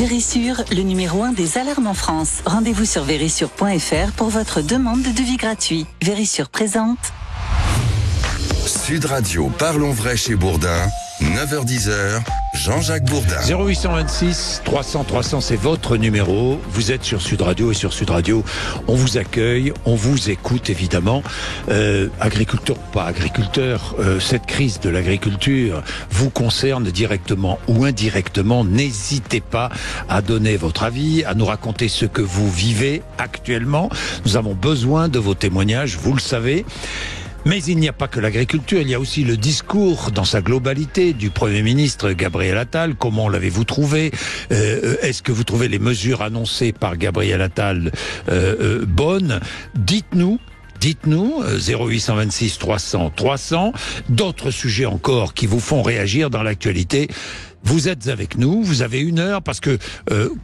Vérissure, le numéro 1 des alarmes en France. Rendez-vous sur vérissure.fr pour votre demande de devis gratuit. Vérissure présente. Sud Radio, parlons vrai chez Bourdin, 9h-10h, Jean-Jacques Bourdin. 0826 300 300, c'est votre numéro. Vous êtes sur Sud Radio et sur Sud Radio, on vous accueille, on vous écoute évidemment. Agriculteur ou pas agriculteur, cette crise de l'agriculture vous concerne directement ou indirectement. N'hésitez pas à donner votre avis, à nous raconter ce que vous vivez actuellement. Nous avons besoin de vos témoignages, vous le savez. Mais il n'y a pas que l'agriculture, il y a aussi le discours dans sa globalité du Premier ministre Gabriel Attal. Comment l'avez-vous trouvé ? Est-ce que vous trouvez les mesures annoncées par Gabriel Attal bonnes ? Dites-nous 0826 300 300, d'autres sujets encore qui vous font réagir dans l'actualité. Vous êtes avec nous, vous avez 1 heure parce que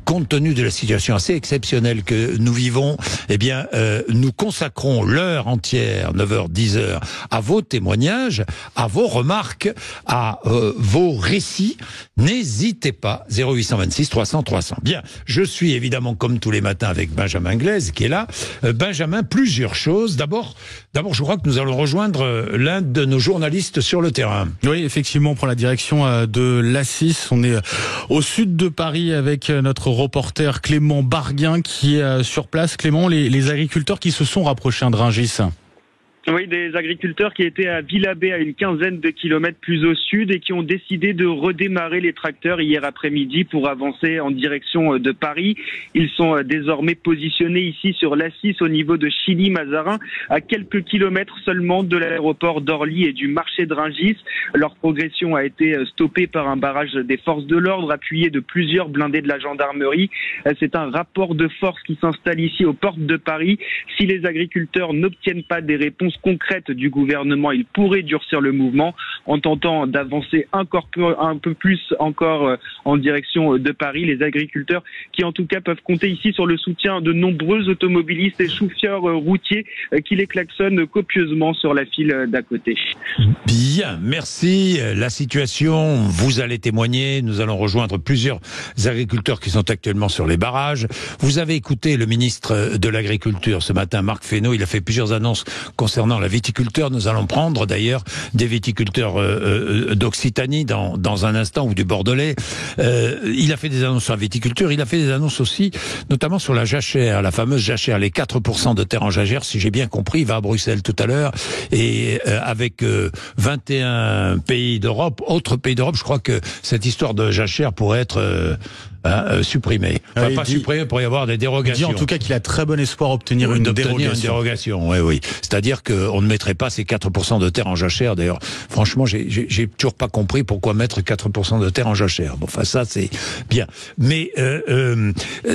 compte tenu de la situation assez exceptionnelle que nous vivons, eh bien nous consacrons l'heure entière, 9h, 10h, à vos témoignages, à vos remarques, à vos récits. N'hésitez pas, 0826 300 300. Bien, je suis évidemment comme tous les matins avec Benjamin Glaise qui est là. Benjamin, plusieurs choses. D'abord, je crois que nous allons rejoindre l'un de nos journalistes sur le terrain. Oui, effectivement, on prend la direction de l'Assis. On est au sud de Paris avec notre reporter Clément Barguin qui est sur place. Clément, les agriculteurs qui se sont rapprochés de Rungis. Oui, des agriculteurs qui étaient à Villabé, à une quinzaine de kilomètres plus au sud, et qui ont décidé de redémarrer les tracteurs hier après-midi pour avancer en direction de Paris. Ils sont désormais positionnés ici sur l'Assis au niveau de Chilly-Mazarin, à quelques kilomètres seulement de l'aéroport d'Orly et du marché de Rungis. Leur progression a été stoppée par un barrage des forces de l'ordre appuyé de plusieurs blindés de la gendarmerie. C'est un rapport de force qui s'installe ici aux portes de Paris. Si les agriculteurs n'obtiennent pas des réponses concrètes du gouvernement, il pourrait durcir le mouvement en tentant d'avancer un peu plus encore en direction de Paris. Les agriculteurs qui en tout cas peuvent compter ici sur le soutien de nombreux automobilistes et chauffeurs routiers qui les klaxonnent copieusement sur la file d'à côté. Bien, merci. La situation, vous allez témoigner. Nous allons rejoindre plusieurs agriculteurs qui sont actuellement sur les barrages. Vous avez écouté le ministre de l'Agriculture ce matin, Marc Fesneau. Il a fait plusieurs annonces concernant la viticulture. Nous allons prendre d'ailleurs des viticulteurs d'Occitanie dans un instant, ou du Bordelais. Il a fait des annonces sur la viticulture. Il a fait des annonces aussi, notamment sur la jachère, la fameuse jachère, les 4% de terre en jachère, si j'ai bien compris. Il va à Bruxelles tout à l'heure. Et avec 21 pays d'Europe, autres pays d'Europe, je crois que cette histoire de jachère pourrait être supprimée. Enfin, pas supprimée, pour y avoir des dérogations. Il dit en tout cas qu'il a très bon espoir d'obtenir une dérogation. Oui. C'est-à-dire qu'on ne mettrait pas ces 4% de terre en jachère. D'ailleurs, franchement, j'ai toujours pas compris pourquoi mettre 4% de terre en jachère. Bon, enfin, ça, c'est bien. Mais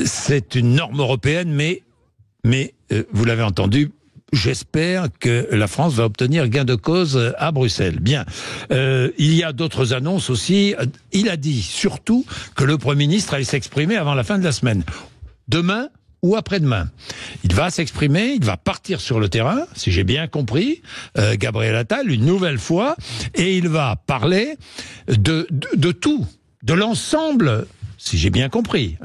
c'est une norme européenne, mais vous l'avez entendu, j'espère que la France va obtenir gain de cause à Bruxelles. Bien. Il y a d'autres annonces aussi. Il a dit surtout que le Premier ministre allait s'exprimer avant la fin de la semaine. Demain ou après-demain. Il va s'exprimer, il va partir sur le terrain, si j'ai bien compris, Gabriel Attal, une nouvelle fois, et il va parler de tout, de l'ensemble. Si j'ai bien compris,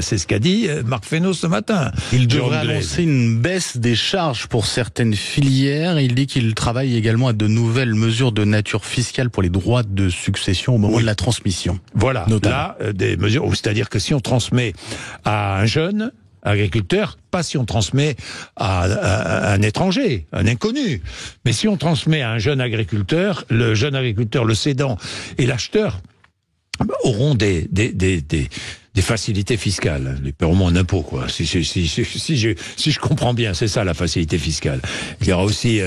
c'est ce qu'a dit Marc Fesneau ce matin. Il devrait annoncer une baisse des charges pour certaines filières. Il dit qu'il travaille également à de nouvelles mesures de nature fiscale pour les droits de succession au moment de la transmission. Voilà, notamment. Là, des mesures, c'est-à-dire que si on transmet à un jeune agriculteur, pas si on transmet à un étranger, un inconnu, mais si on transmet à un jeune agriculteur, le cédant et l'acheteur auront des facilités fiscales. Ils paieront un impôt, quoi. Si je comprends bien, c'est ça la facilité fiscale. Il y aura aussi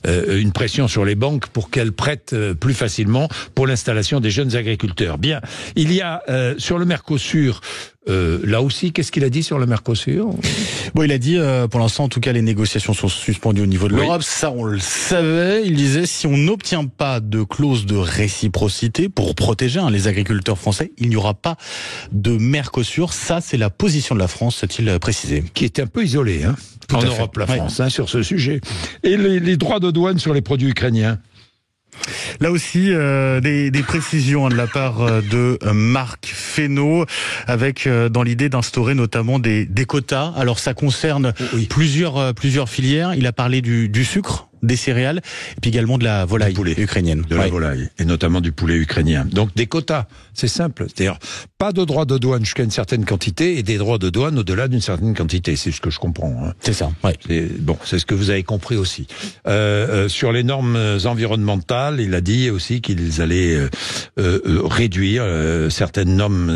une pression sur les banques pour qu'elles prêtent plus facilement pour l'installation des jeunes agriculteurs. Bien, il y a sur le Mercosur. Là aussi, qu'est-ce qu'il a dit sur le Mercosur ? Bon, il a dit, pour l'instant, en tout cas, les négociations sont suspendues au niveau de l'Europe. Ça, on le savait. Il disait, si on n'obtient pas de clause de réciprocité pour protéger les agriculteurs français, il n'y aura pas de Mercosur. Ça, c'est la position de la France, a-t-il précisé. Qui est un peu isolée, en Europe, la France, sur ce sujet. Et les droits de douane sur les produits ukrainiens ? Là aussi, des précisions de la part de Marc Fesneau, avec dans l'idée d'instaurer notamment des quotas. Alors ça concerne plusieurs filières. Il a parlé du sucre, des céréales, et puis également de la volaille ukrainienne. De la volaille, et notamment du poulet ukrainien. Donc des quotas, c'est simple. C'est-à-dire pas de droits de douane jusqu'à une certaine quantité et des droits de douane au-delà d'une certaine quantité. C'est ce que je comprends. Hein. C'est ça. Ouais. C'est ce que vous avez compris aussi. Sur les normes environnementales, il a dit aussi qu'ils allaient réduire certaines normes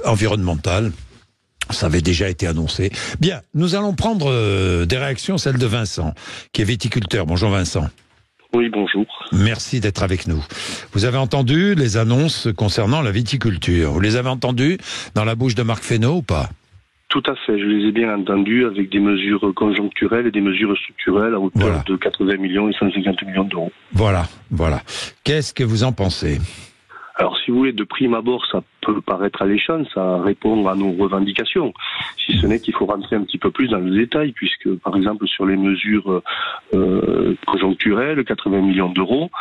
environnementales. Ça avait déjà été annoncé. Bien, nous allons prendre des réactions, celle de Vincent, qui est viticulteur. Bonjour Vincent. Oui, bonjour. Merci d'être avec nous. Vous avez entendu les annonces concernant la viticulture. Vous les avez entendues dans la bouche de Marc Fesneau ou pas ? Tout à fait, je les ai bien entendues avec des mesures conjoncturelles et des mesures structurelles à hauteur de 80 millions et 150 millions d'euros. Voilà. Qu'est-ce que vous en pensez ? Alors, si vous voulez, de prime abord, ça peut paraître alléchant, ça répond à nos revendications. Si ce n'est qu'il faut rentrer un petit peu plus dans le détail, puisque, par exemple, sur les mesures conjoncturelles, 80 millions d'euros,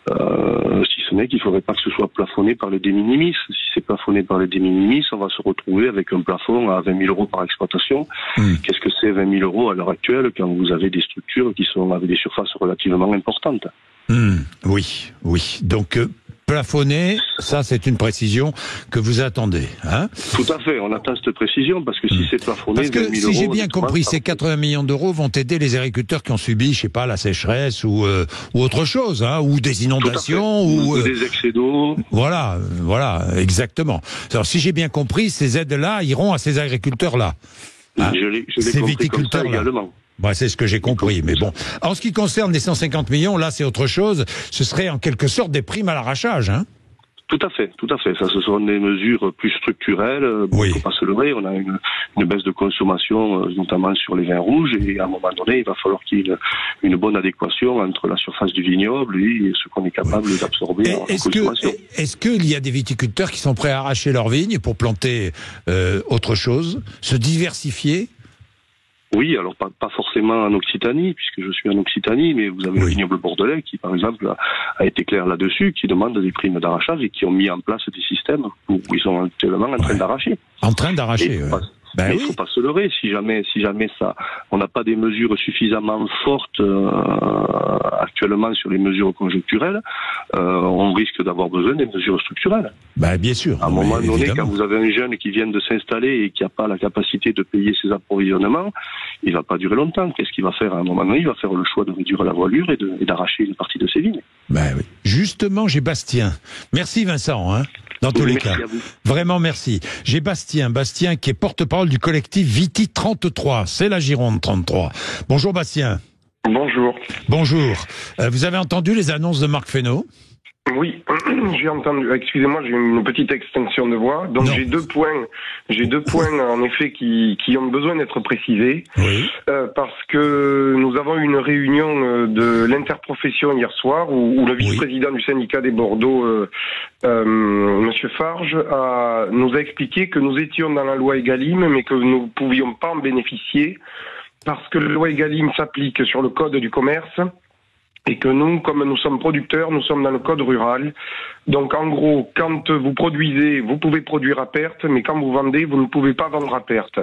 si ce n'est qu'il ne faudrait pas que ce soit plafonné par les de minimis. Si c'est plafonné par les de minimis, on va se retrouver avec un plafond à 20 000 euros par exploitation. Qu'est-ce que c'est 20 000 euros à l'heure actuelle quand vous avez des structures qui sont avec des surfaces relativement importantes ? Oui. Donc, plafonné, ça c'est une précision que vous attendez, hein ? Tout à fait, on attend cette précision parce que si c'est plafonné, parce que si j'ai bien compris, ces 80 millions d'euros vont aider les agriculteurs qui ont subi, je sais pas, la sécheresse ou autre chose, hein, ou des inondations ou des excès d'eau. Voilà, exactement. Alors si j'ai bien compris, ces aides-là iront à ces agriculteurs-là. Hein, je l'ai compris comme ça également. C'est ce que j'ai compris, mais bon. En ce qui concerne les 150 millions, là, c'est autre chose. Ce serait en quelque sorte des primes à l'arrachage, hein ? Tout à fait. Ça, ce sont des mesures plus structurelles. Il ne faut pas se leurrer. On a une baisse de consommation, notamment sur les vins rouges, et à un moment donné, il va falloir qu'il y ait une bonne adéquation entre la surface du vignoble et ce qu'on est capable d'absorber en consommation. Est-ce qu'il y a des viticulteurs qui sont prêts à arracher leurs vignes pour planter autre chose, se diversifier ? Oui, alors pas forcément en Occitanie, puisque je suis en Occitanie, mais vous avez le vignoble bordelais qui, par exemple, a été clair là-dessus, qui demande des primes d'arrachage et qui ont mis en place des systèmes où ils sont actuellement en train d'arracher. En train d'arracher, il ne faut pas se leurrer. Si jamais ça, on n'a pas des mesures suffisamment fortes actuellement sur les mesures conjoncturelles, on risque d'avoir besoin des mesures structurelles. Bien sûr. À un moment donné, quand vous avez un jeune qui vient de s'installer et qui n'a pas la capacité de payer ses approvisionnements, il va pas durer longtemps. Qu'est-ce qu'il va faire à un moment donné ? Il va faire le choix de réduire la voilure et d'arracher une partie de ses vignes. Justement, j'ai Bastien. Merci Vincent, hein. Dans tous les cas. Vraiment merci. J'ai Bastien qui est porte-parole du collectif Viti 33. C'est la Gironde 33. Bonjour Bastien. Bonjour. Vous avez entendu les annonces de Marc Fesneau ? Oui, j'ai entendu. Excusez-moi, j'ai une petite extinction de voix. Donc j'ai deux points en effet qui ont besoin d'être précisés. Oui. Parce que nous avons eu une réunion de l'interprofession hier soir où le vice-président du syndicat des Bordeaux, Monsieur Farge, nous a expliqué que nous étions dans la loi Egalim, mais que nous ne pouvions pas en bénéficier parce que la loi Egalim s'applique sur le code du commerce. Et que nous, comme nous sommes producteurs, nous sommes dans le code rural. Donc en gros, quand vous produisez, vous pouvez produire à perte, mais quand vous vendez, vous ne pouvez pas vendre à perte.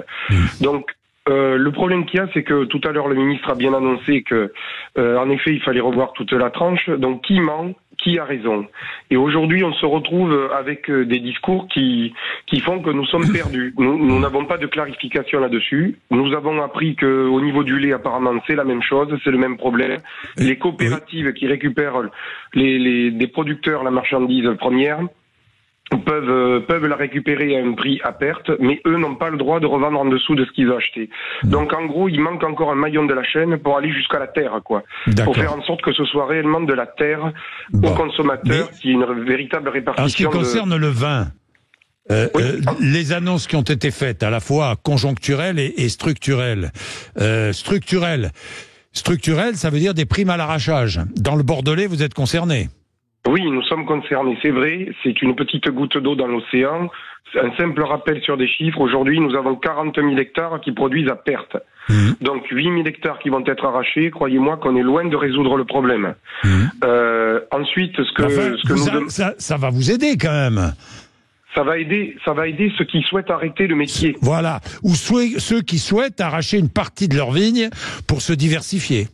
Donc le problème qu'il y a, c'est que tout à l'heure, le ministre a bien annoncé que, en effet, il fallait revoir toute la tranche. Donc qui ment ? Qui a raison? Et aujourd'hui, on se retrouve avec des discours qui font que nous sommes perdus. Nous n'avons pas de clarification là-dessus. Nous avons appris que au niveau du lait, apparemment, c'est la même chose, c'est le même problème. Les coopératives qui récupèrent des producteurs la marchandise première peuvent la récupérer à un prix à perte, mais eux n'ont pas le droit de revendre en dessous de ce qu'ils ont acheté. Donc en gros, il manque encore un maillon de la chaîne pour aller jusqu'à la terre, quoi. Pour faire en sorte que ce soit réellement de la terre aux consommateurs, qui ait une véritable répartition. En ce qui concerne le vin, les annonces qui ont été faites, à la fois conjoncturelles et structurelles. Structurelles, ça veut dire des primes à l'arrachage. Dans le Bordelais, vous êtes concerné? Oui, nous sommes concernés, c'est vrai, c'est une petite goutte d'eau dans l'océan. Un simple rappel sur des chiffres. Aujourd'hui, nous avons 40 000 hectares qui produisent à perte. Donc 8 000 hectares qui vont être arrachés. Croyez-moi qu'on est loin de résoudre le problème. Ensuite, ça va vous aider quand même. Ça va aider ceux qui souhaitent arrêter le métier. Voilà. Ou ceux qui souhaitent arracher une partie de leur vigne pour se diversifier.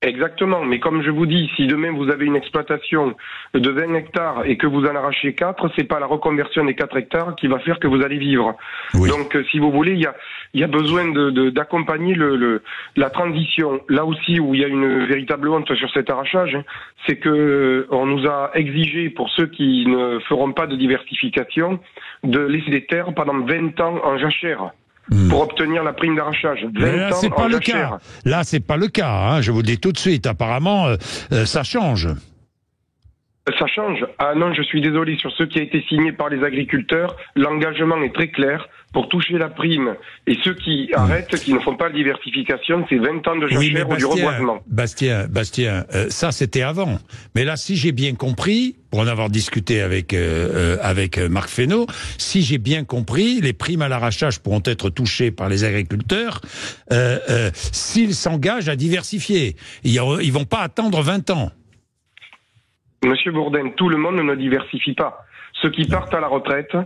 Exactement, mais comme je vous dis, si demain vous avez une exploitation de 20 hectares et que vous en arrachez 4, c'est pas la reconversion des 4 hectares qui va faire que vous allez vivre. Oui. Donc, si vous voulez, il y a besoin d'accompagner la transition. Là aussi, où il y a une véritable honte sur cet arrachage, c'est que on nous a exigé, pour ceux qui ne feront pas de diversification, de laisser des terres pendant 20 ans en jachère. Pour obtenir la prime d'arrachage. Mais là, c'est pas le cas. Là, c'est pas le cas. Hein. Je vous le dis tout de suite. Apparemment, ça change. Ça change. Ah non, je suis désolé. Sur ce qui a été signé par les agriculteurs, l'engagement est très clair. Pour toucher la prime, et ceux qui arrêtent, qui ne font pas de diversification, c'est 20 ans de jachère ou du reboisement. Bastien, ça c'était avant. Mais là, si j'ai bien compris, pour en avoir discuté avec Marc Fesneau, si j'ai bien compris, les primes à l'arrachage pourront être touchées par les agriculteurs s'ils s'engagent à diversifier. Ils vont pas attendre 20 ans. Monsieur Bourdin, tout le monde ne diversifie pas. Ceux qui partent à la retraite,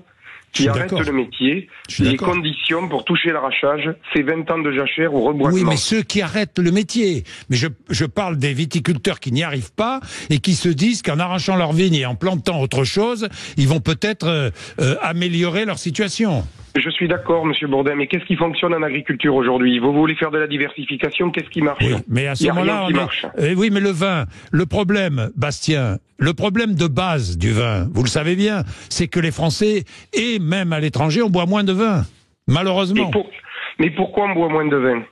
qui arrêtent le métier, les conditions pour toucher l'arrachage, c'est 20 ans de jachère ou reboisement. Oui, mais ceux qui arrêtent le métier. Mais je parle des viticulteurs qui n'y arrivent pas et qui se disent qu'en arrachant leur vigne et en plantant autre chose, ils vont peut-être améliorer leur situation. Je suis d'accord, Monsieur Bourdin, mais qu'est-ce qui fonctionne en agriculture aujourd'hui? Vous voulez faire de la diversification, qu'est-ce qui marche? Oui, mais à ce moment-là, oui, mais le vin, le problème, Bastien, le problème de base du vin, vous le savez bien, c'est que les Français, et même à l'étranger, on boit moins de vin, malheureusement. Mais pourquoi on boit moins de vin?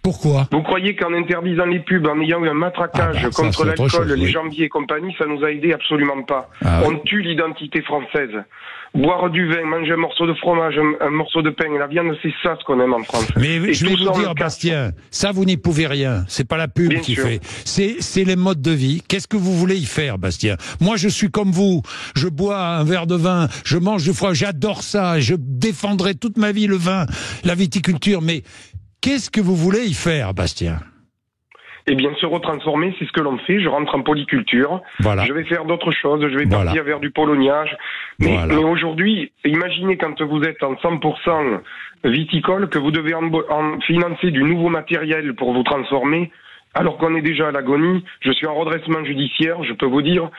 Pourquoi? Vous croyez qu'en interdisant les pubs, en ayant eu un matraquage contre l'alcool, les jambiers et compagnie, ça nous a aidé? Absolument pas. On tue l'identité française. Boire du vin, manger un morceau de fromage, un morceau de pain, la viande, c'est ça ce qu'on aime en France. Mais je vais vous dire, Bastien, ça vous n'y pouvez rien. C'est pas la pub qui fait. C'est les modes de vie. Qu'est-ce que vous voulez y faire, Bastien? Moi, je suis comme vous. Je bois un verre de vin, je mange du fromage, j'adore ça. Je défendrai toute ma vie le vin, la viticulture. Mais qu'est-ce que vous voulez y faire, Bastien? Eh bien, se retransformer, c'est ce que l'on fait. Je rentre en polyculture. Voilà. Je vais faire d'autres choses. Je vais partir vers du polognage. Mais aujourd'hui, imaginez quand vous êtes en 100% viticole, que vous devez financer du nouveau matériel pour vous transformer, alors qu'on est déjà à l'agonie. Je suis en redressement judiciaire. Je peux vous dire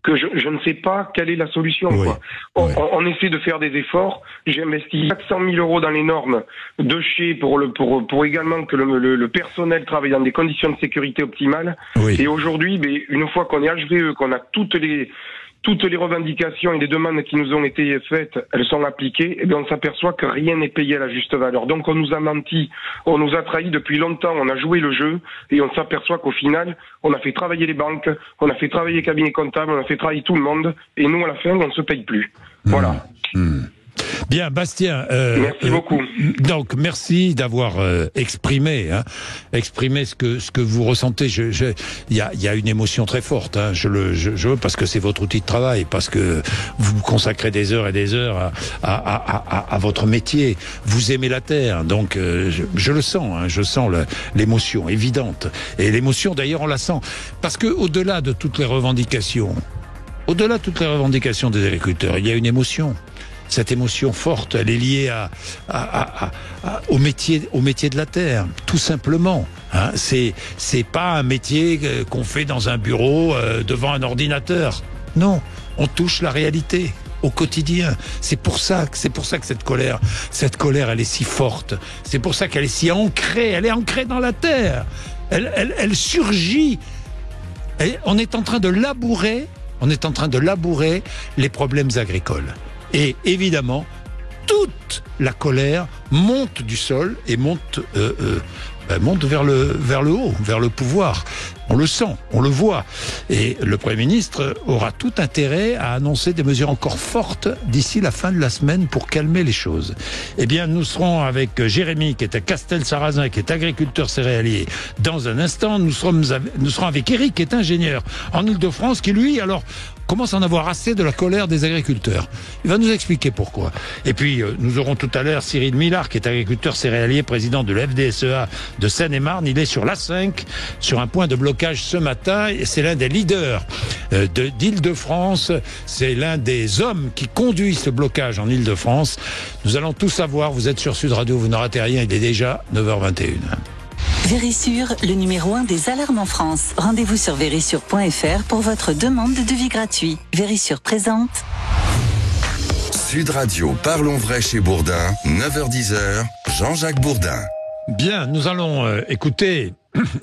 que je ne sais pas quelle est la solution. Oui. On essaie de faire des efforts. J'ai investi 400 000 euros dans les normes de chez pour également que le personnel travaille dans des conditions de sécurité optimales. Oui. Et aujourd'hui, une fois qu'on est HVE, qu'on a toutes les revendications et les demandes qui nous ont été faites, elles sont appliquées, et bien on s'aperçoit que rien n'est payé à la juste valeur. Donc on nous a menti, on nous a trahis depuis longtemps, on a joué le jeu, et on s'aperçoit qu'au final, on a fait travailler les banques, on a fait travailler les cabinets comptables, on a fait travailler tout le monde, et nous à la fin, on ne se paye plus. Voilà. Bien, Bastien. Merci beaucoup. Donc, merci d'avoir exprimé ce que vous ressentez. Il y a une émotion très forte. Hein, parce que c'est votre outil de travail, parce que vous consacrez des heures et des heures à votre métier. Vous aimez la terre, donc je le sens. Hein, je sens l'émotion évidente. Et l'émotion, d'ailleurs, on la sent parce que au-delà de toutes les revendications des agriculteurs, il y a une émotion. Cette émotion forte, elle est liée au métier de la terre, tout simplement. Hein, c'est pas un métier qu'on fait dans un bureau devant un ordinateur. Non, on touche la réalité au quotidien. C'est pour ça que cette colère, elle est si forte. C'est pour ça qu'elle est si ancrée. Elle est ancrée dans la terre. Elle surgit. Et on est en train de labourer les problèmes agricoles. Et évidemment, toute la colère monte du sol et monte vers le haut, vers le pouvoir. On le sent, on le voit. Et le Premier ministre aura tout intérêt à annoncer des mesures encore fortes d'ici la fin de la semaine pour calmer les choses. Eh bien, nous serons avec Jérémy, qui est à Castel-Sarrazin, qui est agriculteur céréalier. Dans un instant, nous serons avec Eric, qui est ingénieur en Ile-de-France, qui lui, alors, commence à en avoir assez de la colère des agriculteurs. Il va nous expliquer pourquoi. Et puis, nous aurons tout à l'heure Cyril Millard, qui est agriculteur céréalier, président de l'FDSEA de Seine-et-Marne. Il est sur l'A5, sur un point de blocage ce matin. Et c'est l'un des leaders d'Île-de-France. C'est l'un des hommes qui conduit ce blocage en Île-de-France. Nous allons tout savoir. Vous êtes sur Sud Radio, vous ne ratez rien. Il est déjà 9h21. Vérissure, le numéro 1 des alarmes en France. Rendez-vous sur vérissure.fr pour votre demande de devis gratuit. Vérissure présente. Sud Radio, parlons vrai chez Bourdin, 9h-10h, Jean-Jacques Bourdin. Bien, nous allons écouter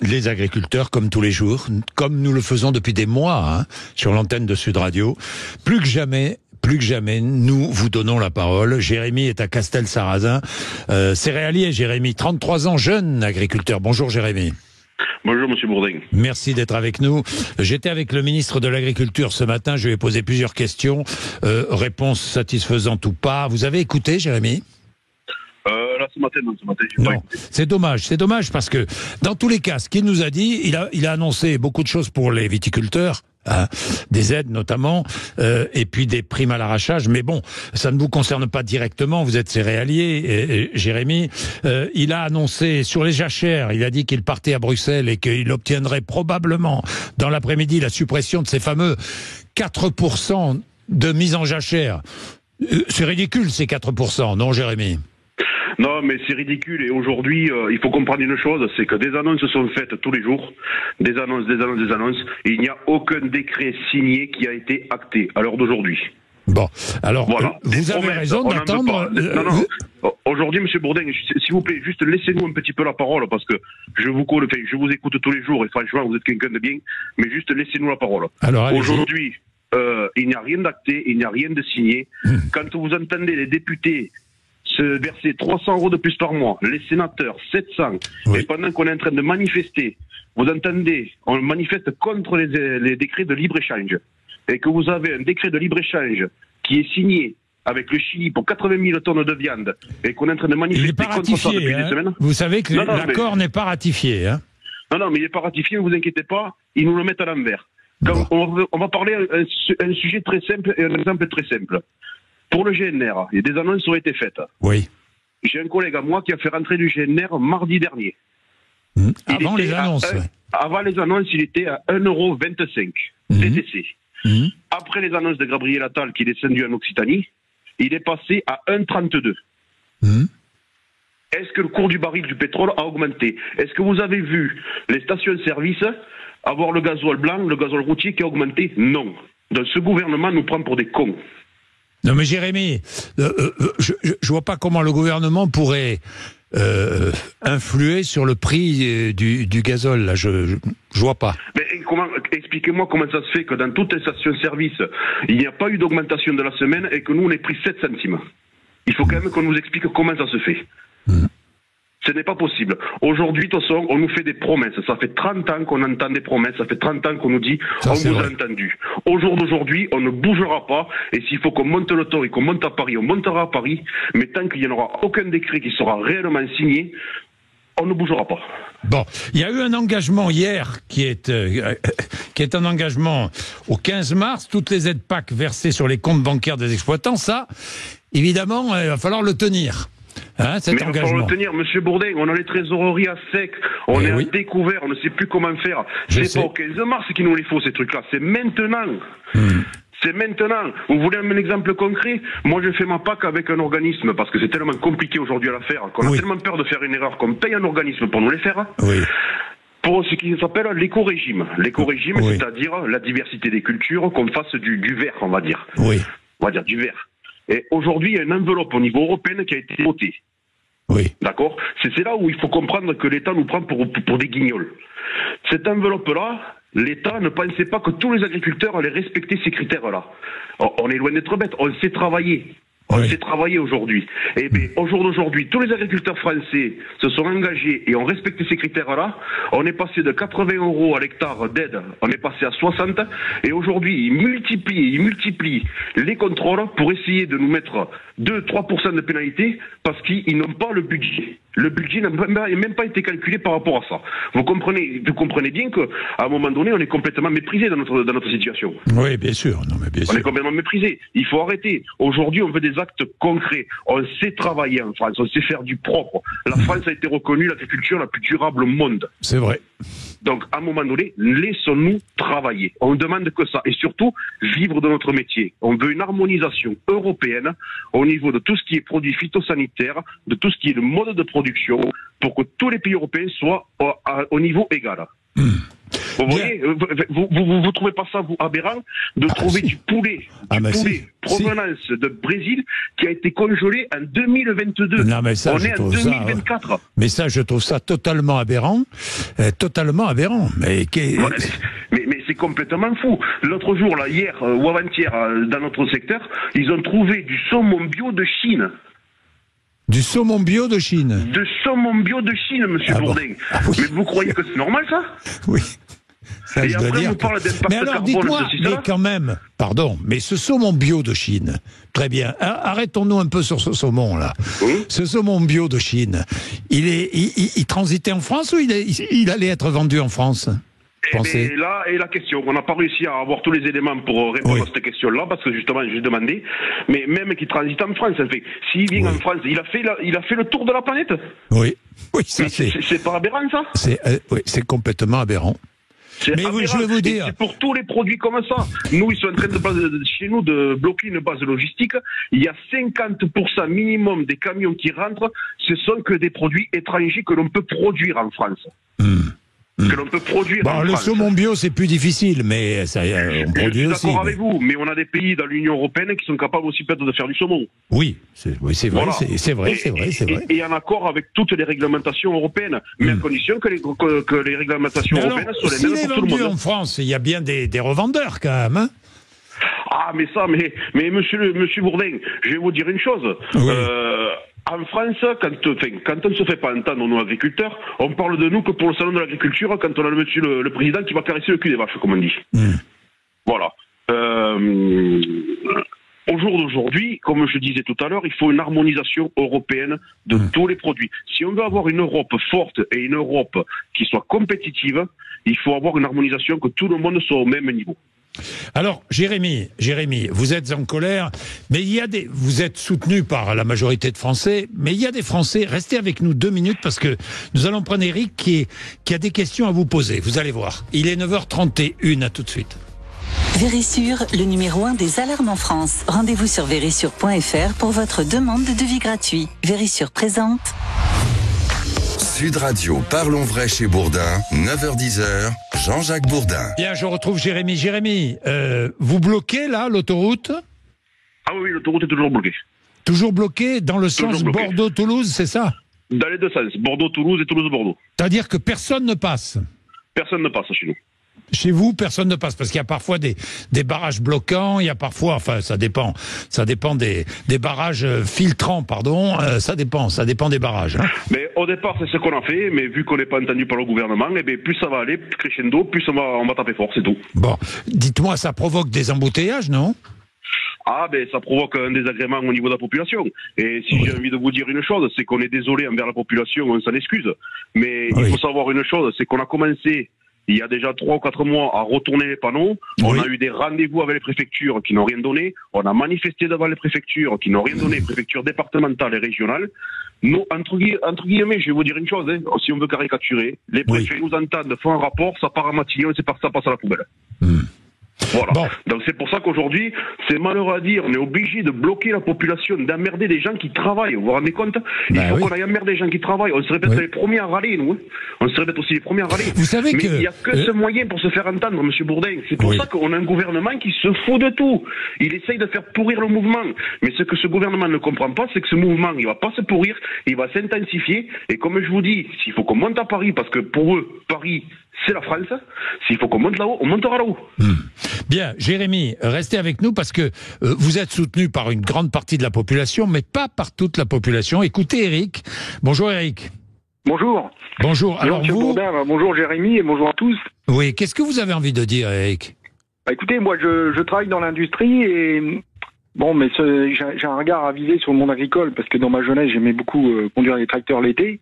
les agriculteurs comme tous les jours, comme nous le faisons depuis des mois sur l'antenne de Sud Radio. Plus que jamais, nous vous donnons la parole. Jérémy est à Castel-Sarrazin, céréalier. Jérémy, 33 ans, jeune agriculteur. Bonjour Jérémy. Bonjour Monsieur Bourdin. Merci d'être avec nous. J'étais avec le ministre de l'Agriculture ce matin, je lui ai posé plusieurs questions, réponse satisfaisante ou pas. Vous avez écouté Jérémy ? Là ce matin, non, c'est dommage parce que dans tous les cas, ce qu'il nous a dit, il a annoncé beaucoup de choses pour les viticulteurs, des aides notamment, et puis des primes à l'arrachage, mais bon, ça ne vous concerne pas directement, vous êtes céréalier, Jérémy. Il a annoncé sur les jachères, il a dit qu'il partait à Bruxelles et qu'il obtiendrait probablement dans l'après-midi la suppression de ces fameux 4% de mise en jachère. C'est ridicule ces 4%, non Jérémy ? Non, mais c'est ridicule. Et aujourd'hui, il faut comprendre une chose, c'est que des annonces sont faites tous les jours. Des annonces. Et il n'y a aucun décret signé qui a été acté à l'heure d'aujourd'hui. Bon, alors, voilà. Vous avez raison d'attendre... Non. Aujourd'hui, Monsieur Bourdin, s'il vous plaît, juste laissez-nous un petit peu la parole, parce que je vous écoute tous les jours, et franchement, vous êtes quelqu'un de bien, mais juste laissez-nous la parole. Alors, aujourd'hui, il n'y a rien d'acté, il n'y a rien de signé. Quand vous entendez les députés se verser 300 € de plus par mois, les sénateurs 700, oui. Et pendant qu'on est en train de manifester, vous entendez, on manifeste contre les décrets de libre-échange, et que vous avez un décret de libre-échange qui est signé avec le Chili pour 80 000 tonnes de viande, et qu'on est en train de manifester contre ça depuis des semaines. Vous savez que l'accord n'est pas ratifié. Hein. Non, mais il n'est pas ratifié, ne vous inquiétez pas, ils nous le mettent à l'envers. On va parler un sujet très simple et un exemple très simple. Pour le GNR, il y a des annonces qui ont été faites. Oui. J'ai un collègue à moi qui a fait rentrer du GNR mardi dernier. Avant les annonces. Avant les annonces, il était à 1,25 € TTC. Après les annonces de Gabriel Attal qui est descendu en Occitanie, il est passé à 1,32 €. Est-ce que le cours du baril du pétrole a augmenté? Est-ce que vous avez vu les stations-service avoir le gasoil blanc, le gasoil routier qui a augmenté? Non. Donc ce gouvernement nous prend pour des cons. Non mais Jérémy, je vois pas comment le gouvernement pourrait influer sur le prix du gazole, là, je vois pas. Mais expliquez-moi comment ça se fait que dans toutes les stations-service, il n'y a pas eu d'augmentation de la semaine et que nous on est pris 7 centimes. Il faut quand même qu'on nous explique comment ça se fait. Ce n'est pas possible. Aujourd'hui, de toute façon, on nous fait des promesses. Ça fait 30 ans qu'on entend des promesses. Ça fait 30 ans qu'on nous dit on vous a entendu. Au jour d'aujourd'hui, on ne bougera pas. Et s'il faut qu'on monte le taux et qu'on monte à Paris, on montera à Paris. Mais tant qu'il n'y en aura aucun décret qui sera réellement signé, on ne bougera pas. Bon, il y a eu un engagement hier qui est un engagement au 15 mars. Toutes les aides PAC versées sur les comptes bancaires des exploitants, ça, évidemment, il va falloir le tenir. Cet engagement. Il va le tenir, Monsieur Bourdin, on a les trésoreries à sec, on est à découvert, on ne sait plus comment faire. C'est pas au 15 mars qu'il nous les faut, ces trucs-là, c'est maintenant. C'est maintenant. Vous voulez un exemple concret? Moi, je fais ma PAC avec un organisme, parce que c'est tellement compliqué aujourd'hui à la faire, qu'on a tellement peur de faire une erreur, qu'on paye un organisme pour nous les faire. Pour ce qui s'appelle l'éco-régime. L'éco-régime, c'est-à-dire la diversité des cultures, qu'on fasse du vert, on va dire. On va dire du vert. Et aujourd'hui, il y a une enveloppe au niveau européen qui a été votée. D'accord? C'est là où il faut comprendre que l'État nous prend pour des guignols. Cette enveloppe-là, l'État ne pensait pas que tous les agriculteurs allaient respecter ces critères-là. On est loin d'être bête, on sait travailler. On sait travailler aujourd'hui. Et bien, au jour d'aujourd'hui, tous les agriculteurs français se sont engagés et ont respecté ces critères-là. On est passé de 80 € à l'hectare d'aide, on est passé à 60. Et aujourd'hui, ils multiplient les contrôles pour essayer de nous mettre 2-3% de pénalité parce qu'ils n'ont pas le budget. Le budget n'a même pas été calculé par rapport à ça. Vous comprenez bien qu'à un moment donné, on est complètement méprisé dans notre situation. Oui, bien sûr. Non, mais bien sûr. On est complètement méprisé. Il faut arrêter. Aujourd'hui, on veut des actes concrets. On sait travailler en France. On sait faire du propre. La France a été reconnue l'agriculture la plus durable au monde. C'est vrai. Donc, à un moment donné, laissons-nous travailler. On ne demande que ça. Et surtout, vivre de notre métier. On veut une harmonisation européenne au niveau de tout ce qui est produits phytosanitaires, de tout ce qui est le mode de production, pour que tous les pays européens soient au niveau égal. Vous voyez, vous trouvez pas ça, vous, aberrant, de trouver du poulet, provenance de Brésil, qui a été congelé en 2022. Non, mais ça, on est en 2024. Mais ça, je trouve ça totalement aberrant. Mais c'est complètement fou. L'autre jour, là, hier ou avant-hier, dans notre secteur, ils ont trouvé du saumon bio de Chine. Du saumon bio de Chine. De saumon bio de Chine, monsieur Bourdin. Oui. Mais vous croyez que c'est normal, ça? Oui. Ça, et après, vous parlez d'impact mais alors, carbone, dites-moi, mais quand même, pardon, mais ce saumon bio de Chine, très bien, arrêtons-nous un peu sur ce saumon-là. Ce saumon bio de Chine, il transitait en France ou il allait être vendu en France? Et là est la question. On n'a pas réussi à avoir tous les éléments pour répondre à cette question-là, parce que justement, j'ai demandé. Mais même qu'il transite en France, s'il vient en France, il a fait le tour de la planète. Oui, ça c'est pas aberrant, ça? C'est complètement aberrant. Mais je vais vous dire. C'est pour tous les produits comme ça. Nous, ils sont en train chez nous de bloquer une base logistique. Il y a 50% minimum des camions qui rentrent. Ce sont que des produits étrangers que l'on peut produire en France. Que l'on peut produire en le France. saumon bio, c'est plus difficile, mais ça, on produit aussi. Je suis d'accord avec vous, mais on a des pays dans l'Union européenne qui sont capables aussi peut-être de faire du saumon. Oui, c'est vrai, voilà. c'est vrai. Et en accord avec toutes les réglementations européennes, mais à condition que les réglementations européennes soient les mêmes pour tout le monde. En France, il y a bien des revendeurs quand même, hein? Ah, mais monsieur Bourdin, je vais vous dire une chose. Oui. En France, quand on ne se fait pas entendre, nos agriculteurs, on parle de nous que pour le salon de l'agriculture, quand on a le président qui va caresser le cul des vaches, comme on dit. Voilà. Au jour d'aujourd'hui, comme je disais tout à l'heure, il faut une harmonisation européenne de tous les produits. Si on veut avoir une Europe forte et une Europe qui soit compétitive, il faut avoir une harmonisation, que tout le monde soit au même niveau. Alors, Jérémy, vous êtes en colère, mais vous êtes soutenu par la majorité de Français, mais il y a des Français, restez avec nous 2 minutes parce que nous allons prendre Eric qui a des questions à vous poser. Vous allez voir. Il est 9h31, à tout de suite. Vérissure, le numéro 1 des alarmes en France. Rendez-vous sur vérissure.fr pour votre demande de devis gratuit. Vérissure présente. Sud Radio, parlons vrai chez Bourdin, 9h-10h, Jean-Jacques Bourdin. Bien, je retrouve Jérémy. Jérémy, vous bloquez là l'autoroute? Ah oui, l'autoroute est toujours bloquée. Toujours bloquée dans le sens Bordeaux-Toulouse, c'est ça? Dans les deux sens, Bordeaux-Toulouse et Toulouse-Bordeaux. C'est-à-dire que personne ne passe? Personne ne passe chez nous. Chez vous, personne ne passe parce qu'il y a parfois des barrages bloquants, il y a parfois, enfin ça dépend des barrages filtrants, pardon, ça dépend des barrages. Hein. Mais au départ c'est ce qu'on a fait, mais vu qu'on n'est pas entendu par le gouvernement, et bien plus ça va aller, plus crescendo, plus on va taper fort, c'est tout. Bon, dites-moi, ça provoque des embouteillages, non? Ah ben ça provoque un désagrément au niveau de la population. Et si j'ai envie de vous dire une chose, c'est qu'on est désolé envers la population, on s'en excuse. Mais il faut savoir une chose, c'est qu'on a commencé il y a déjà 3 ou 4 mois à retourner les panneaux. On a eu des rendez-vous avec les préfectures qui n'ont rien donné. On a manifesté devant les préfectures qui n'ont rien donné, préfectures départementales et régionales. Nous, entre guillemets, je vais vous dire une chose, hein, si on veut caricaturer, les préfets nous entendent, font un rapport, ça part à Matignon, ça passe à la poubelle. Voilà. Bon. Donc c'est pour ça qu'aujourd'hui, c'est malheureux à dire, on est obligé de bloquer la population, d'emmerder des gens qui travaillent. Vous vous rendez compte? Il faut qu'on aille emmerder des gens qui travaillent. On serait peut-être les premiers à râler, nous. On serait peut-être aussi les premiers à râler. Vous savez mais il n'y a que ce moyen pour se faire entendre, monsieur Bourdin. C'est pour ça qu'on a un gouvernement qui se fout de tout. Il essaye de faire pourrir le mouvement. Mais ce que ce gouvernement ne comprend pas, c'est que ce mouvement, il va pas se pourrir, il va s'intensifier. Et comme je vous dis, s'il faut qu'on monte à Paris, parce que pour eux, Paris, c'est la France. S'il faut qu'on monte là-haut, on montera là-haut. Bien, Jérémy, restez avec nous parce que vous êtes soutenu par une grande partie de la population, mais pas par toute la population. Écoutez Eric. Bonjour Eric. Bonjour. Bonjour. Alors Monsieur Bourdin, bonjour Jérémy et bonjour à tous. Oui, qu'est-ce que vous avez envie de dire Eric? Écoutez, moi je travaille dans l'industrie et bon, mais j'ai un regard avisé sur le monde agricole parce que dans ma jeunesse j'aimais beaucoup conduire les tracteurs l'été.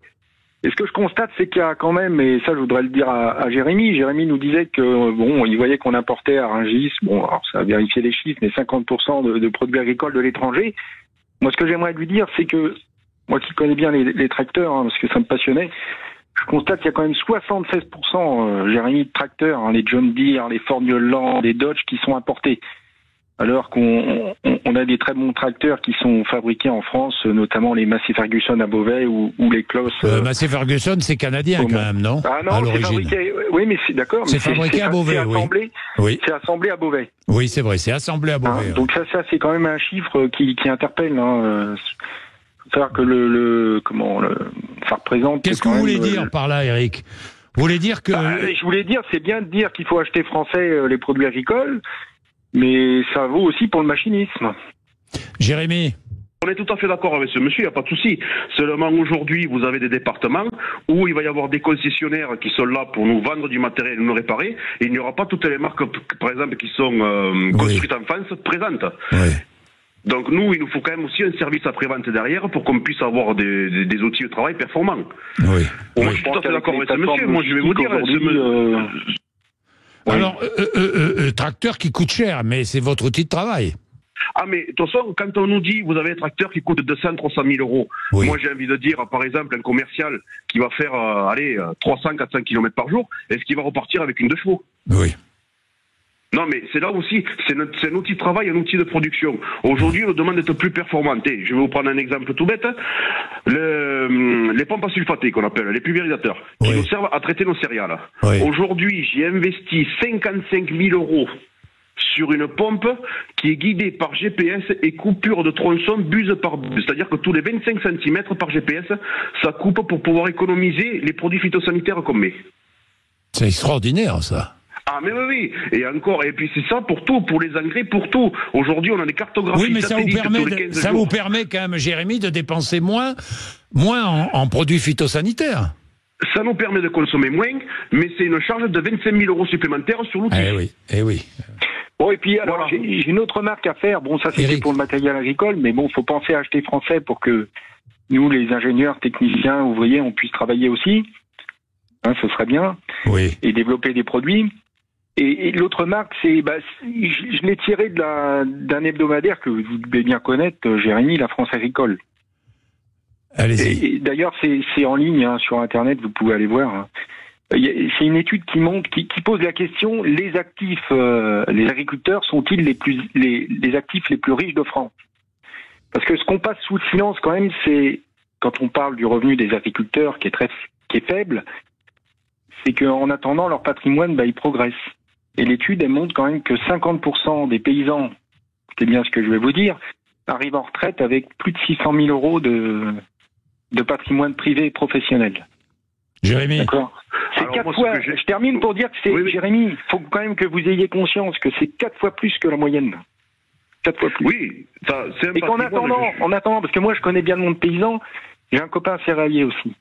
Et ce que je constate, c'est qu'il y a quand même, et ça je voudrais le dire à Jérémy, Jérémy nous disait que, bon, il voyait qu'on importait à Rungis, bon, alors ça a vérifié les chiffres, mais 50% de produits agricoles de l'étranger. Moi, ce que j'aimerais lui dire, c'est que, moi qui connais bien les tracteurs, hein, parce que ça me passionnait, je constate qu'il y a quand même 76%, Jérémy, de tracteurs, hein, les John Deere, les Ford Newland, les Dodge qui sont importés. Alors qu'on a des très bons tracteurs qui sont fabriqués en France, notamment les Massey Ferguson à Beauvais ou les Clos. Massey Ferguson, c'est canadien quand même, non? Ah non, c'est fabriqué. Oui, mais c'est d'accord. C'est fabriqué à Beauvais, oui. C'est assemblé à Beauvais. Oui, c'est vrai, c'est assemblé à Beauvais. Donc ça, c'est quand même un chiffre qui interpelle. Hein. C'est-à-dire que ça représente. Qu'est-ce que vous voulez dire par là, Eric? Vous voulez dire que je voulais dire, c'est bien de dire qu'il faut acheter français les produits agricoles. Mais ça vaut aussi pour le machinisme. Jérémy? On est tout à fait d'accord avec ce monsieur, il n'y a pas de souci. Seulement aujourd'hui, vous avez des départements où il va y avoir des concessionnaires qui sont là pour nous vendre du matériel, nous réparer, et il n'y aura pas toutes les marques, par exemple, qui sont construites en France, présentes. Oui. Donc nous, il nous faut quand même aussi un service après-vente derrière pour qu'on puisse avoir des outils de travail performants. Oui. Moi, je suis tout à fait d'accord avec ce monsieur. Moi, je vais vous dire... Alors, tracteur qui coûte cher, mais c'est votre outil de travail. Ah, mais de toute façon, quand on nous dit vous avez un tracteur qui coûte 200, 300 000 euros, moi j'ai envie de dire, par exemple, un commercial qui va faire 300, 400 km par jour, est-ce qu'il va repartir avec une 2 chevaux? Oui. Non, mais c'est là aussi, c'est un outil de travail, un outil de production. Aujourd'hui, on nous demande d'être plus performante. Et je vais vous prendre un exemple tout bête. Les pompes à sulfater, qu'on appelle, les pulvérisateurs, qui nous servent à traiter nos céréales. Oui. Aujourd'hui, j'ai investi 55 000 euros sur une pompe qui est guidée par GPS et coupure de tronçon buse par buse. C'est-à-dire que tous les 25 cm par GPS, ça coupe pour pouvoir économiser les produits phytosanitaires qu'on met. C'est extraordinaire, ça. Ah, mais oui, et encore, et puis c'est ça pour tout, pour les engrais, pour tout. Aujourd'hui, on a des cartographies. Oui, mais ça vous permet quand même, Jérémy, de dépenser moins en produits phytosanitaires. Ça nous permet de consommer moins, mais c'est une charge de 25 000 euros supplémentaires sur l'outil. Eh oui. Bon, et puis, alors, j'ai une autre remarque à faire. Bon, ça, c'était pour le matériel agricole, mais bon, faut penser à acheter français pour que nous, les ingénieurs, techniciens, ouvriers, on puisse travailler aussi. Hein, ce serait bien. Oui. Et développer des produits. Et l'autre marque, c'est, je l'ai tiré d'un hebdomadaire que vous devez bien connaître, Jérémy, La France agricole. Allez-y. Et d'ailleurs, c'est en ligne, hein, sur Internet, vous pouvez aller voir. Hein. C'est une étude qui montre, qui pose la question, les actifs, les agriculteurs sont-ils les actifs les plus riches de France? Parce que ce qu'on passe sous le silence quand même, c'est, quand on parle du revenu des agriculteurs qui est faible, c'est qu'en attendant, leur patrimoine, il progresse. Et l'étude, elle montre quand même que 50% des paysans, c'est bien ce que je vais vous dire, arrivent en retraite avec plus de 600 000 euros de patrimoine privé et professionnel. Jérémy. D'accord. C'est 4 fois. Je termine pour dire que c'est, Jérémy, il faut quand même que vous ayez conscience que c'est 4 fois plus que la moyenne. 4 fois plus. Oui. C'est un et qu'en attendant, parce que moi je connais bien le monde paysan, j'ai un copain céréalier aussi.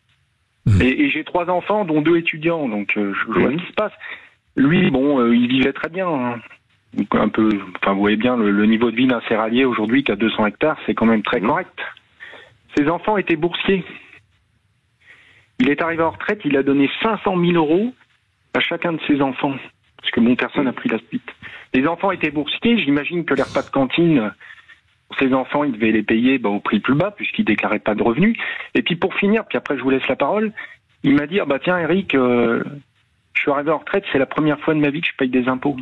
Et j'ai 3 enfants, dont 2 étudiants, donc je vois ce qui se passe. Lui, bon, il vivait très bien. Hein. Un peu, enfin, vous voyez bien le niveau de vie d'un céréalier aujourd'hui qui a 200 hectares, c'est quand même très correct. Ses enfants étaient boursiers. Il est arrivé en retraite, il a donné 500 000 euros à chacun de ses enfants. Parce que personne n'a pris la suite. Les enfants étaient boursiers, j'imagine que les repas de cantine, pour ses enfants, il devait les payer au prix le plus bas, puisqu'il ne déclarait pas de revenus. Et puis pour finir, puis après je vous laisse la parole, il m'a dit, tiens Eric, je suis arrivé en retraite, c'est la première fois de ma vie que je paye des impôts.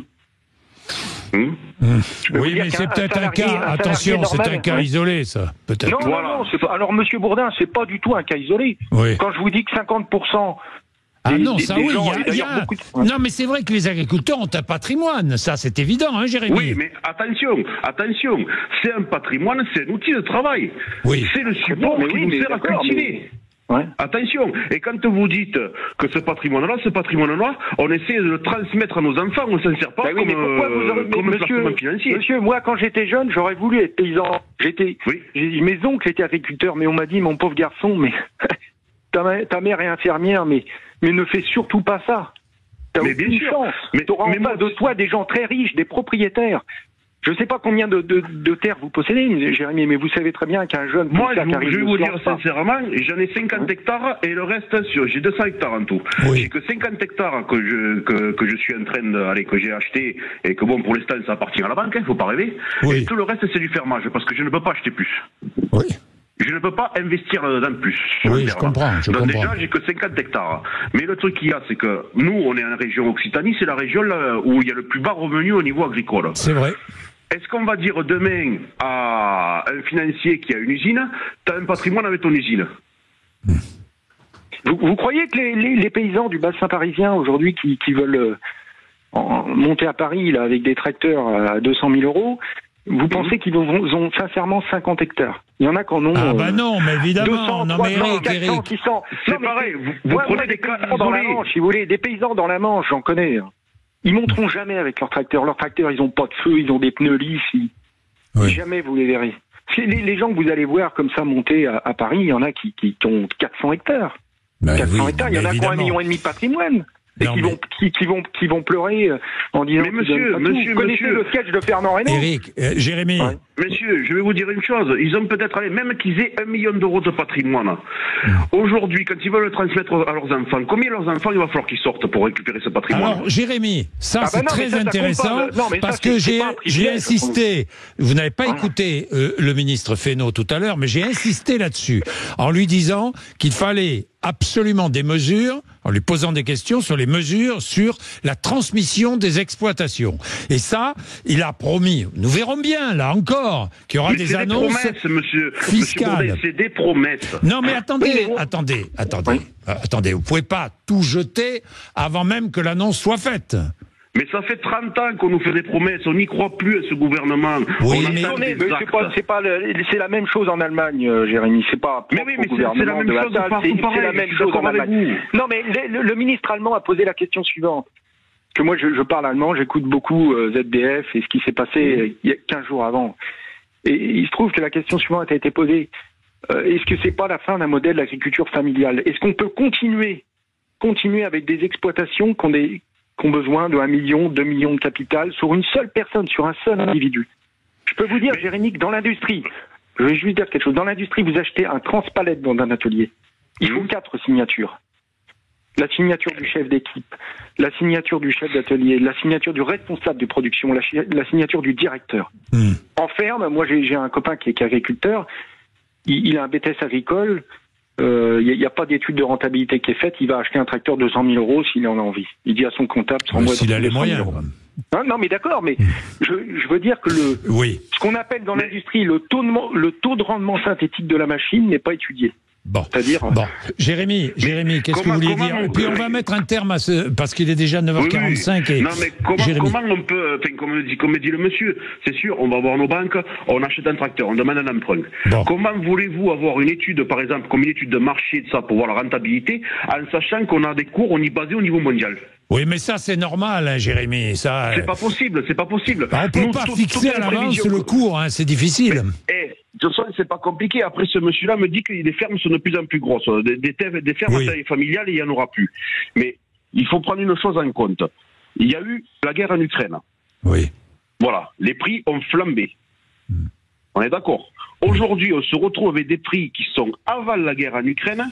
Oui, mais c'est peut-être un cas, attention, c'est un cas isolé, ça, peut-être. Non, c'est pas. Alors, monsieur Bourdin, c'est pas du tout un cas isolé. Oui. Quand je vous dis que 50%. Non, mais c'est vrai que les agriculteurs ont un patrimoine, ça, c'est évident, hein, Jérémy? Oui, mais attention, c'est un patrimoine, c'est un outil de travail. Oui. C'est le support qui nous sert à cultiver. Ouais. Attention, et quand vous dites que ce patrimoine-là, on essaie de le transmettre à nos enfants, on ne s'en sert pas comme placement financier. Monsieur, moi quand j'étais jeune, j'aurais voulu être paysan. Mes oncles étaient agriculteurs, mais on m'a dit, mon pauvre garçon, mais ta mère est infirmière, mais ne fais surtout pas ça. T'as aucune chance. Mais t'auras en face de toi des gens très riches, des propriétaires. Je ne sais pas combien de terres vous possédez, Jérémy, mais vous savez très bien qu'un jeune... Moi, je vais vous dire sincèrement, j'en ai 50 hectares et le reste, j'ai 200 hectares en tout. Oui. J'ai que 50 hectares que je suis en train que j'ai acheté et que bon, pour l'instant, ça appartient à la banque, faut pas rêver. Oui. Et tout le reste, c'est du fermage parce que je ne peux pas acheter plus. Oui. Je ne peux pas investir dans plus. Oui, je comprends. Donc déjà, j'ai que 50 hectares. Mais le truc qu'il y a, c'est que nous, on est en région Occitanie, c'est la région là où il y a le plus bas revenu au niveau agricole. C'est vrai. Est-ce qu'on va dire demain à un financier qui a une usine, t'as un patrimoine avec ton usine? Vous croyez que les paysans du bassin parisien aujourd'hui qui veulent monter à Paris là, avec des tracteurs à 200 000 euros, vous pensez qu'ils ont sincèrement 50 hectares? Il y en a qui en ont... Ah bah non, mais évidemment. 200, non, 300, mais 400, 600. C'est pareil, vous prenez des cas dans la Manche, si vous voulez, des paysans dans la Manche, j'en connais. Ils monteront jamais avec leur tracteur. Leurs tracteurs, ils ont pas de feu, ils ont des pneus lisses. Jamais vous les verrez. Les gens que vous allez voir comme ça monter à Paris, il y en a qui ont 400 hectares. 400 hectares, il y en a qui ont 1,5 million de patrimoine. Et qui vont pleurer en disant... Mais monsieur, vous connaissez le sketch de Fernand Reynaud? Eric, Jérémy... Ouais. Monsieur, je vais vous dire une chose. Ils ont peut-être, même qu'ils aient 1 million d'euros de patrimoine. Aujourd'hui, quand ils veulent le transmettre à leurs enfants, combien leurs enfants il va falloir qu'ils sortent pour récupérer ce patrimoine? Alors, Jérémy, c'est très intéressant, parce que j'ai insisté, vous n'avez pas écouté le ministre Fesneau tout à l'heure, mais j'ai insisté là-dessus, en lui disant qu'il fallait absolument des mesures, en lui posant des questions sur les mesures sur la transmission des exploitations. Et ça, il a promis, nous verrons bien, là encore, qu'il y aura des annonces fiscales. C'est des promesses. Non mais attendez, vous pouvez pas tout jeter avant même que l'annonce soit faite. Mais ça fait 30 ans qu'on nous fait des promesses, on n'y croit plus à ce gouvernement. Oui, c'est la même chose en Allemagne, Jérémy. C'est pas c'est la même chose partout pareil. C'est la même chose en Allemagne. Non, mais le ministre allemand a posé la question suivante. Que moi, je parle allemand, j'écoute beaucoup ZDF et ce qui s'est passé il y a 15 jours avant. Et il se trouve que la question suivante a été posée. Est-ce que c'est pas la fin d'un modèle d'agriculture familiale? Est-ce qu'on peut continuer avec des exploitations qui ont besoin de 1 million, 2 millions de capital sur une seule personne, sur un seul individu? Je peux vous dire, Jérémy, que dans l'industrie, je vais juste dire quelque chose, dans l'industrie, vous achetez un transpalette dans un atelier. Il faut 4 signatures. La signature du chef d'équipe, la signature du chef d'atelier, la signature du responsable de production, la signature du directeur. En ferme, moi j'ai un copain qui est agriculteur, il a un BTS agricole, il n'y a pas d'étude de rentabilité qui est faite, il va acheter un tracteur de 100 000 euros s'il en a envie. Il dit à son comptable... S'il a les moyens. Non mais d'accord, mais je veux dire que ce qu'on appelle dans l'industrie le taux de rendement synthétique de la machine n'est pas étudié. Bon, Jérémy, qu'est-ce que vous vouliez dire? Et puis on va mettre un terme à ce, parce qu'il est déjà 9h45. Oui. Non mais comment on peut, comme dit le monsieur, c'est sûr, on va voir nos banques, on achète un tracteur, on demande un emprunt. Comment voulez-vous avoir une étude, par exemple, comme une étude de marché de ça pour voir la rentabilité, en sachant qu'on a des cours, on y basé au niveau mondial? Oui, mais ça c'est normal, hein, Jérémy. Ça. C'est pas possible. On peut pas fixer à l'avance le cours, hein, c'est difficile. De toute façon, c'est pas compliqué. Après, ce monsieur-là me dit que les fermes sont de plus en plus grosses. Des fermes à taille familiale, il y en aura plus. Mais il faut prendre une chose en compte. Il y a eu la guerre en Ukraine. Oui. Voilà, les prix ont flambé. On est d'accord. Aujourd'hui, on se retrouve avec des prix qui sont avant la guerre en Ukraine.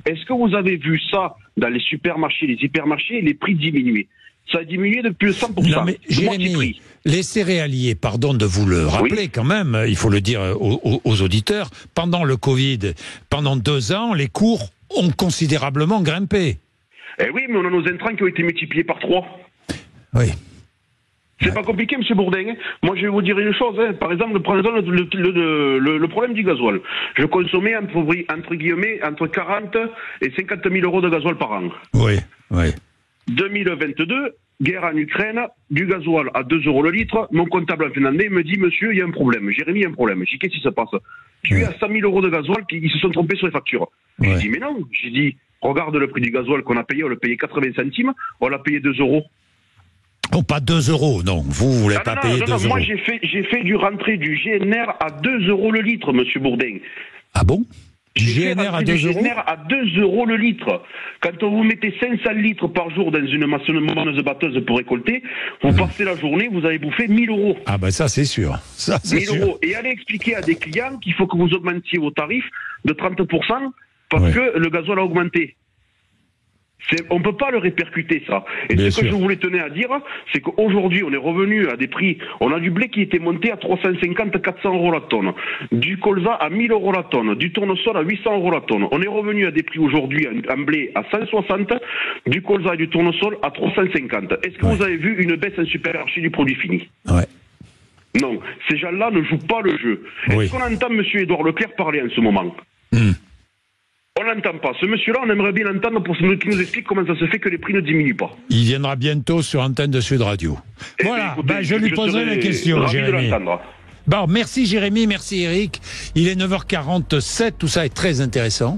Est-ce que vous avez vu ça dans les supermarchés, les hypermarchés, les prix diminuer? Ça a diminué de plus de 100%. Non mais Jérémy, les céréaliers, pardon de vous le rappeler quand même, il faut le dire aux auditeurs, pendant le Covid, pendant 2 ans, les cours ont considérablement grimpé. Eh oui, mais on a nos intrants qui ont été multipliés par 3. Oui. C'est pas compliqué, M. Bourdin. Moi, je vais vous dire une chose. Par exemple, prenons le problème du gasoil. Je consommais entre guillemets entre 40 et 50 000 euros de gasoil par an. Oui. 2022, guerre en Ukraine, du gasoil à 2 € le litre. Mon comptable en fin d'année me dit, monsieur, il y a un problème. Jérémy, il y a un problème. Je dis, qu'est-ce qui se passe? Tu es à 100 000 € de gasoil, ils se sont trompés sur les factures. J'ai dit, mais non. J'ai dit, regarde le prix du gasoil qu'on a payé, on l'a payé 80 centimes, on l'a payé 2 €. Oh, pas 2 €, non. Vous l'avez pas payé 2 €. Moi, j'ai fait du rentrée du GNR à 2 € le litre, monsieur Bourdin. Ah bon? Du GNR à 2 €? GNR à 2 € le litre. Quand vous mettez 500 litres par jour dans une moissonneuse-batteuse pour récolter, vous passez la journée, vous avez bouffé 1 000 €. Ah ben ça c'est sûr. Ça, c'est 1 000 €. Et allez expliquer à des clients qu'il faut que vous augmentiez vos tarifs de 30% parce que le gasoil a augmenté. On ne peut pas le répercuter, ça. Et ce que je voulais tenir à dire, c'est qu'aujourd'hui, on est revenu à des prix. On a du blé qui était monté à 350-400 € la tonne. Du colza à 1 000 € la tonne. Du tournesol à 800 € la tonne. On est revenu à des prix aujourd'hui en blé à 160, du colza et du tournesol à 350. Est-ce que vous avez vu une baisse en supermarché du produit fini? Ouais. Non. Ces gens-là ne jouent pas le jeu. Est-ce qu'on entend M. Édouard Leclerc parler en ce moment? On l'entend pas. Ce monsieur-là, on aimerait bien l'entendre pour qu'il nous explique comment ça se fait que les prix ne diminuent pas. Il viendra bientôt sur antenne de Sud Radio. Voilà, écoutez, je lui poserai la question, Jérémy. Bon, merci Jérémy, merci Eric. Il est 9h47, tout ça est très intéressant.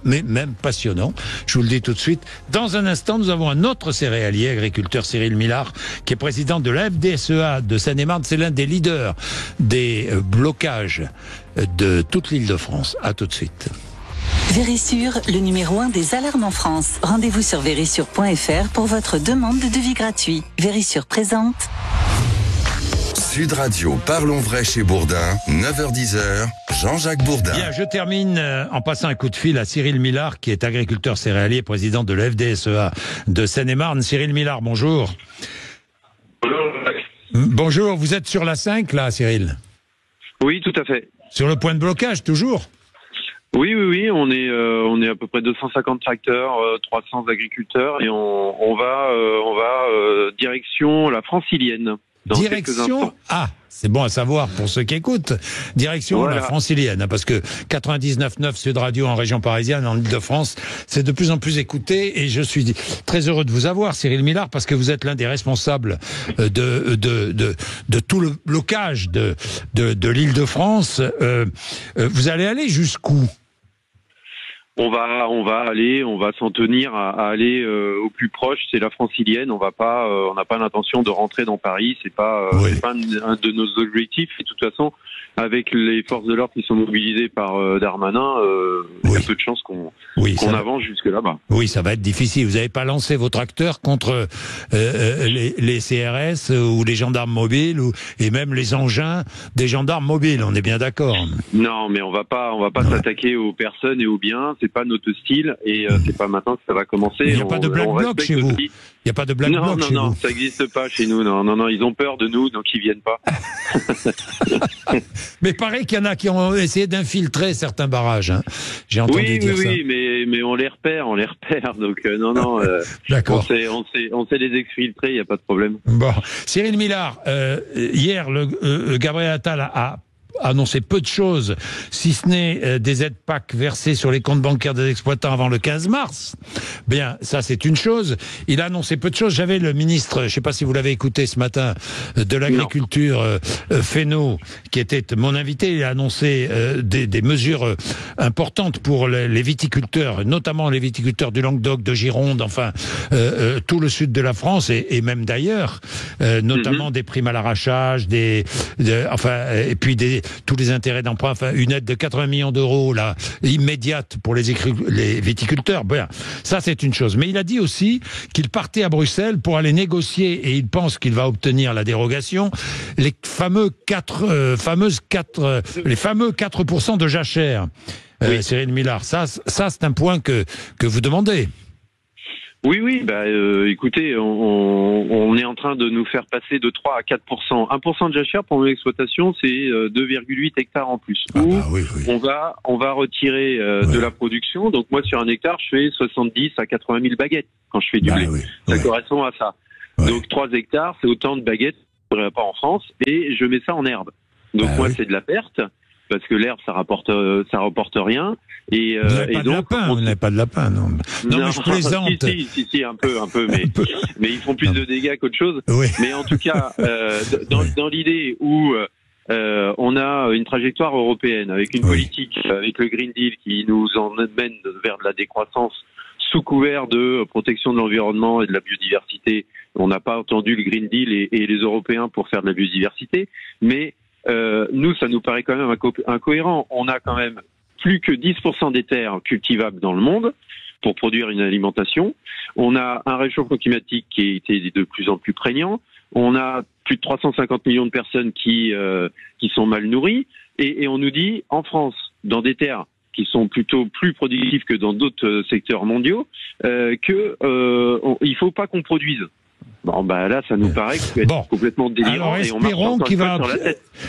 Mais même passionnant, je vous le dis tout de suite. Dans un instant, nous avons un autre céréalier, agriculteur Cyril Millard, qui est président de la FDSEA de Seine-et-Marne. C'est l'un des leaders des blocages de toute l'Île-de-France. À tout de suite. Vérissure, le numéro 1 des alarmes en France. Rendez-vous sur vérissure.fr pour votre demande de devis gratuit. Vérissure présente. Sud Radio, parlons vrai chez Bourdin, 9h-10h, Jean-Jacques Bourdin. Bien, je termine en passant un coup de fil à Cyril Millard, qui est agriculteur céréalier, président de la FDSEA de Seine-et-Marne. Cyril Millard, bonjour. Bonjour, vous êtes sur la 5 là, Cyril? Oui, tout à fait. Sur le point de blocage, toujours? Oui, on est à peu près 250 tracteurs, 300 agriculteurs et on va direction la Francilienne. Direction, c'est bon à savoir pour ceux qui écoutent. Direction la Francilienne, parce que 99.9 Sud Radio en région parisienne, en Ile-de-France, c'est de plus en plus écouté et je suis très heureux de vous avoir, Cyril Millard, parce que vous êtes l'un des responsables de tout le blocage de l'Île-de-France. Vous allez aller jusqu'où? On va s'en tenir à aller au plus proche, c'est la Francilienne. On n'a pas l'intention de rentrer dans Paris. C'est pas un de nos objectifs. Et de toute façon, avec les forces de l'ordre qui sont mobilisées par Darmanin, il y a peu de chances qu'on avance jusque là-bas. Oui, ça va être difficile. Vous n'avez pas lancé vos tracteurs contre les CRS ou les gendarmes mobiles et même les engins des gendarmes mobiles. On est bien d'accord. Non, mais on va pas s'attaquer aux personnes et aux biens. C'est pas notre style et c'est pas maintenant que ça va commencer. Il n'y a pas de black bloc chez vous. Il n'y a pas de black bloc chez vous. Non, ça n'existe pas chez nous. Non, ils ont peur de nous, donc ils viennent pas. Mais pareil qu'il y en a qui ont essayé d'infiltrer certains barrages. Hein. J'ai entendu dire ça. Oui, mais on les repère. Donc non. D'accord. On sait les exfiltrer, il n'y a pas de problème. Bon, Cyril Millard, hier, Gabriel Attal a annoncé peu de choses, si ce n'est des aides PAC versées sur les comptes bancaires des exploitants avant le 15 mars. Bien, ça c'est une chose. Il a annoncé peu de choses. J'avais le ministre, je ne sais pas si vous l'avez écouté ce matin, de l'agriculture, Fesneau, qui était mon invité. Il a annoncé des mesures importantes pour les viticulteurs, notamment les viticulteurs du Languedoc, de Gironde, enfin tout le sud de la France et même d'ailleurs, notamment des primes à l'arrachage, et puis tous les intérêts d'emprunt, enfin une aide de 80 millions d'euros là immédiate pour les viticulteurs. Bien, ça c'est une chose. Mais il a dit aussi qu'il partait à Bruxelles pour aller négocier et il pense qu'il va obtenir la dérogation, les fameux 4% de jachère. Cyril Millard, ça c'est un point que vous demandez. Oui, écoutez, on est en train de nous faire passer de 3 à 4%. 1% de jachère pour nos exploitations, c'est 2,8 hectares en plus. On va retirer de la production. Donc moi, sur un hectare, je fais 70 à 80 000 baguettes quand je fais du blé. Ça correspond à ça. Donc 3 hectares, c'est autant de baguettes qu'on ne ferait pas en France. Et je mets ça en herbe. Donc c'est de la perte. parce que l'herbe ça rapporte rien. Et vous n'avez pas de lapin, non. Non, mais je plaisante. Si, un peu, mais ils font plus de dégâts qu'autre chose. Oui. Mais en tout cas, dans l'idée où on a une trajectoire européenne avec une politique, avec le Green Deal qui nous emmène vers de la décroissance sous couvert de protection de l'environnement et de la biodiversité. On n'a pas entendu le Green Deal et les Européens pour faire de la biodiversité, mais nous, ça nous paraît quand même incohérent. On a quand même plus que 10% des terres cultivables dans le monde pour produire une alimentation. On a un réchauffement climatique qui a été de plus en plus prégnant. On a plus de 350 millions de personnes qui sont mal nourries. Et on nous dit, en France, dans des terres qui sont plutôt plus productives que dans d'autres secteurs mondiaux, il faut pas qu'on produise. Bon, bah là, ça nous paraît complètement délirant. Alors, espérons qu'il va.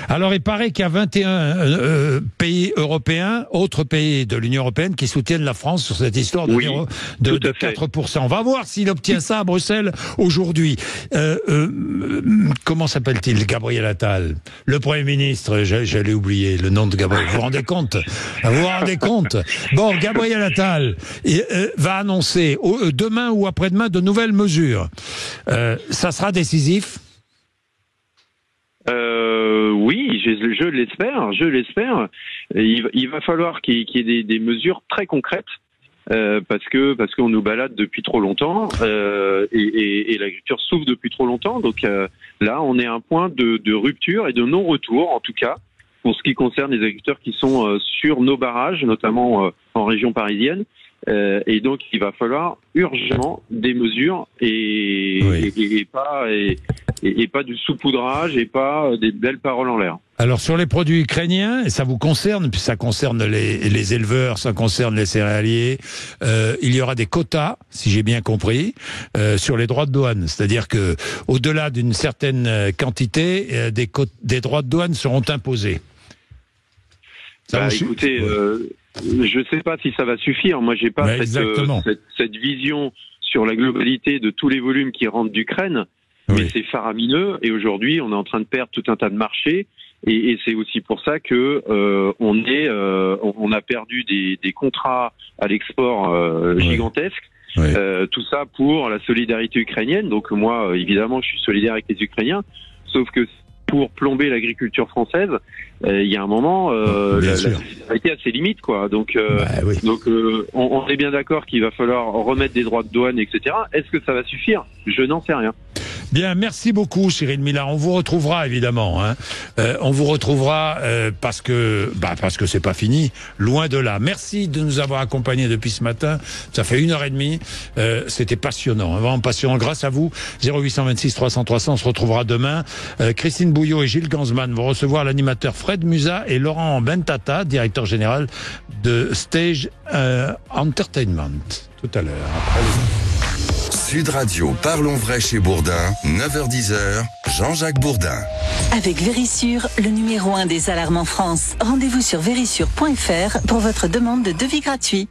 Alors, il paraît qu'il y a 21 pays européens, autres pays de l'Union européenne, qui soutiennent la France sur cette histoire de 4%. On va voir s'il obtient ça à Bruxelles aujourd'hui. Comment s'appelle-t-il, Gabriel Attal, le Premier ministre? J'allais oublier le nom de Gabriel. Vous vous rendez compte? Bon, Gabriel Attal va annoncer demain ou après-demain de nouvelles mesures. Ça sera décisif? Oui, je l'espère. Il va falloir qu'il y ait des mesures très concrètes parce qu'on nous balade depuis trop longtemps et l'agriculture souffre depuis trop longtemps. Donc là, on est à un point de rupture et de non-retour, en tout cas, pour ce qui concerne les agriculteurs qui sont sur nos barrages, notamment en région parisienne. Et donc, il va falloir urgemment des mesures et pas du saupoudrage et pas des belles paroles en l'air. Alors, sur les produits ukrainiens, et ça vous concerne, puis ça concerne les éleveurs, ça concerne les céréaliers, il y aura des quotas, si j'ai bien compris, sur les droits de douane. C'est-à-dire que, au-delà d'une certaine quantité, des droits de douane seront imposés. Écoutez, je ne sais pas si ça va suffire. Moi, j'ai pas cette vision sur la globalité de tous les volumes qui rentrent d'Ukraine, mais c'est faramineux. Et aujourd'hui, on est en train de perdre tout un tas de marchés. Et c'est aussi pour ça que on a perdu des contrats à l'export gigantesques. Tout ça pour la solidarité ukrainienne. Donc moi, évidemment, je suis solidaire avec les Ukrainiens. Sauf que pour plomber l'agriculture française, il y a un moment, la solidarité a ses limites, quoi. Donc, on est bien d'accord qu'il va falloir remettre des droits de douane, etc. Est-ce que ça va suffire? Je n'en sais rien. Bien, merci beaucoup, Cyril Millard. On vous retrouvera évidemment. On vous retrouvera parce que c'est pas fini, loin de là. Merci de nous avoir accompagnés depuis ce matin. Ça fait 1h30. C'était passionnant, vraiment passionnant. Grâce à vous, 0826 300 300. On se retrouvera demain. Christine Bouillot et Gilles Gansman vont recevoir l'animateur Fred Musa et Laurent Bentata, directeur général de Stage Entertainment. Tout à l'heure. Sud Radio, parlons vrai chez Bourdin, 9h-10h, Jean-Jacques Bourdin. Avec Vérissure, le numéro 1 des alarmes en France. Rendez-vous sur vérissure.fr pour votre demande de devis gratuit.